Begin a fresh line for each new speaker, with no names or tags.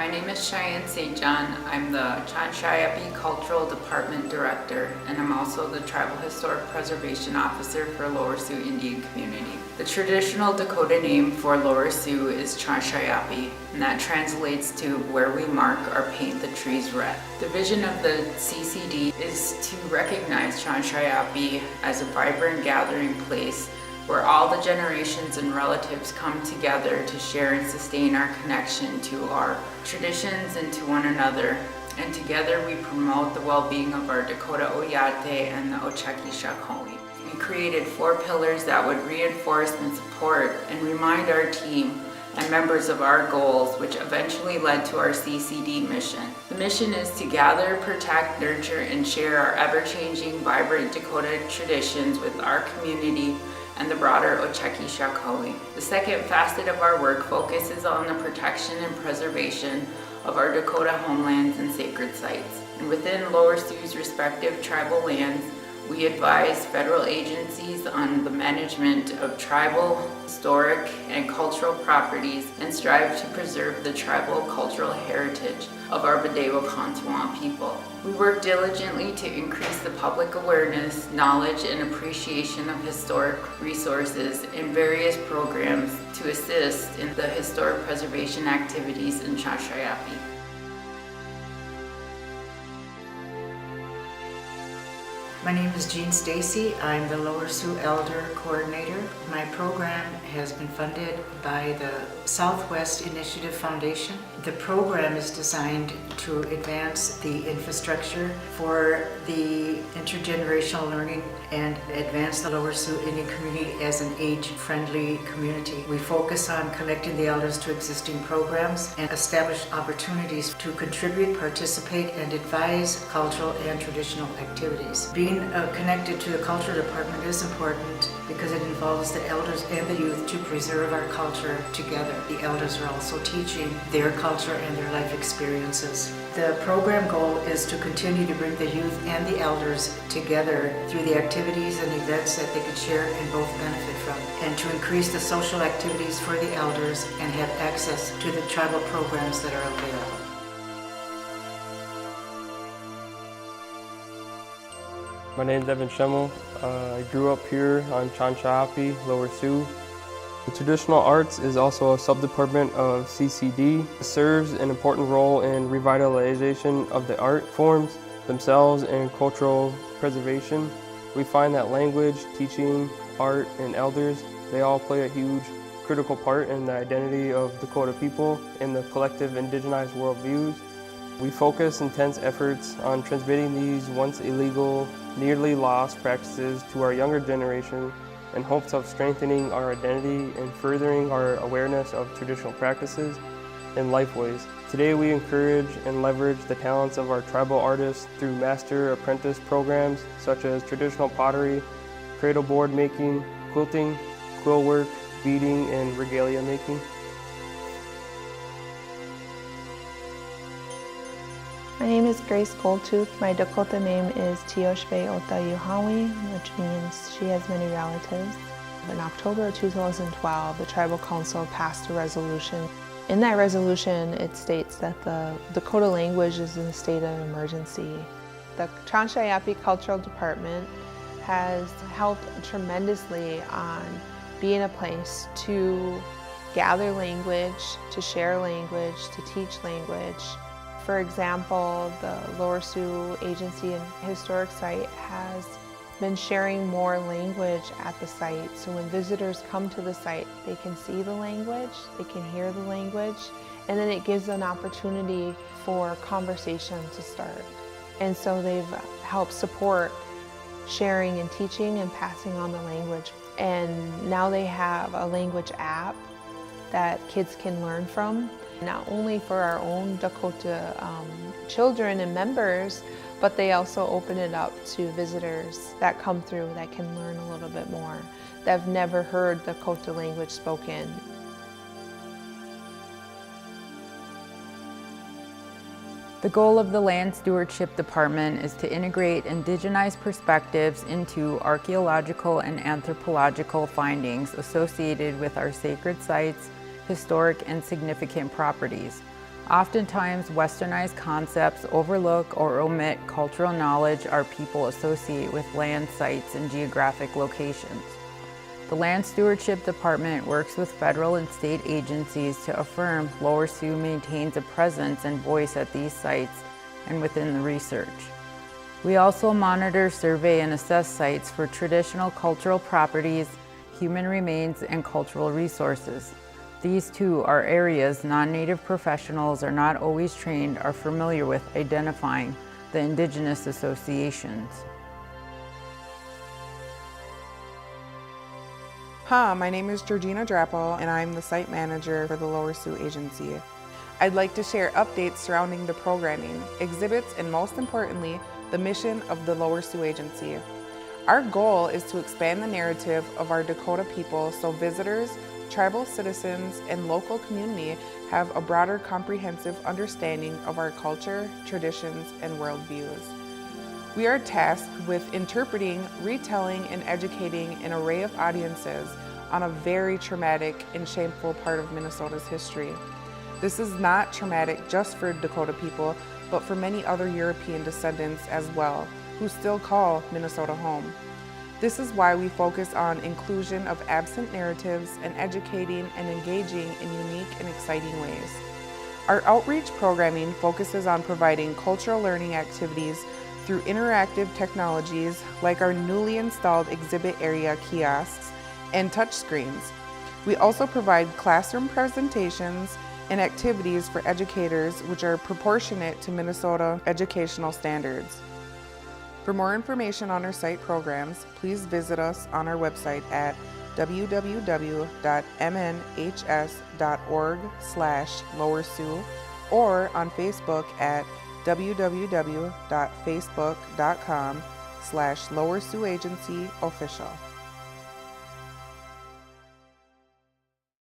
my name is Cheyenne St. John. I'm the Chanshayapi Cultural Department Director, and I'm also the Tribal Historic Preservation Officer for Lower Sioux Indian Community. The traditional Dakota name for Lower Sioux is Chanshayapi, and that translates to where we mark or paint the trees red. The vision of the CCD is to recognize Chanshayapi as a vibrant gathering place where all the generations and relatives come together to share and sustain our connection to our traditions and to one another. And together we promote the well-being of our Dakota Oyate and the Ocheki Shakoni. We created 4 pillars that would reinforce and support and remind our team and members of our goals, which eventually led to our CCD mission. The mission is to gather, protect, nurture, and share our ever-changing, vibrant Dakota traditions with our community and the broader Ocheki Shakoni. The second facet of our work focuses on the protection and preservation of our Dakota homelands and sacred sites. And within Lower Sioux's respective tribal lands, we advise federal agencies on the management of tribal, historic, and cultural properties and strive to preserve the tribal cultural heritage of our Badewa-Kantuan people. We work diligently to increase the public awareness, knowledge, and appreciation of historic resources in various programs to assist in the historic preservation activities in Chanshayapi.
My name is Jean Stacy. I'm the Lower Sioux Elder Coordinator. My program has been funded by the Southwest Initiative Foundation. The program is designed to advance the infrastructure for the intergenerational learning and advance the Lower Sioux Indian community as an age-friendly community. We focus on connecting the elders to existing programs and establish opportunities to contribute, participate, and advise cultural and traditional activities. Being connected to the culture department is important because it involves the elders and the youth to preserve our culture together. The elders are also teaching their culture and their life experiences. The program goal is to continue to bring the youth and the elders together through the activities and events that they can share and both benefit from, and to increase the social activities for the elders and have access to the tribal programs that are available.
My name is Evan Schemmel. I grew up here on Chanshayapi, Lower Sioux. The traditional arts is also a sub-department of CCD. It serves an important role in revitalization of the art forms themselves and cultural preservation. We find that language, teaching, art, and elders, they all play a huge critical part in the identity of Dakota people and the collective indigenized worldviews. We focus intense efforts on transmitting these once illegal, nearly lost practices to our younger generation in hopes of strengthening our identity and furthering our awareness of traditional practices and lifeways. Today we encourage and leverage the talents of our tribal artists through master apprentice programs such as traditional pottery, cradle board making, quilting, quill work, beading, and regalia making.
My name is Grace Goldtooth. My Dakota name is Tioshbe Ota Yuhawi, which means she has many relatives. In October of 2012, the Tribal Council passed a resolution. In that resolution, it states that the Dakota language is in a state of emergency. The Chanshayapi Cultural Department has helped tremendously on being a place to gather language, to share language, to teach language. For example, the Lower Sioux Agency and Historic Site has been sharing more language at the site. So when visitors come to the site, they can see the language, they can hear the language, and then it gives an opportunity for conversation to start. And so they've helped support sharing and teaching and passing on the language. And now they have a language app that kids can learn from, not only for our own Dakota children and members, but they also open it up to visitors that come through that can learn a little bit more, that have never heard the Dakota language spoken.
The goal of the Land Stewardship Department is to integrate indigenized perspectives into archaeological and anthropological findings associated with our sacred sites, historic and significant properties. Oftentimes, westernized concepts overlook or omit cultural knowledge our people associate with land sites and geographic locations. The Land Stewardship Department works with federal and state agencies to affirm Lower Sioux maintains a presence and voice at these sites and within the research. We also monitor, survey, and assess sites for traditional cultural properties, human remains, and cultural resources. These too are areas non-Native professionals are not always trained or familiar with identifying the Indigenous associations.
Hi, my name is Georgina Drappel, and I'm the site manager for the Lower Sioux Agency. I'd like to share updates surrounding the programming, exhibits, and most importantly, the mission of the Lower Sioux Agency. Our goal is to expand the narrative of our Dakota people so visitors, tribal citizens, and local community have a broader comprehensive understanding of our culture, traditions, and worldviews. We are tasked with interpreting, retelling, and educating an array of audiences on a very traumatic and shameful part of Minnesota's history. This is not traumatic just for Dakota people, but for many other European descendants as well, who still call Minnesota home. This is why we focus on inclusion of absent narratives and educating and engaging in unique and exciting ways. Our outreach programming focuses on providing cultural learning activities through interactive technologies like our newly installed exhibit area kiosks and touchscreens. We also provide classroom presentations and activities for educators which are proportionate to Minnesota educational standards. For more information on our site programs, please visit us on our website at www.mnhs.org/Lower Sioux or on Facebook at www.facebook.com/Lower Sioux Agency Official.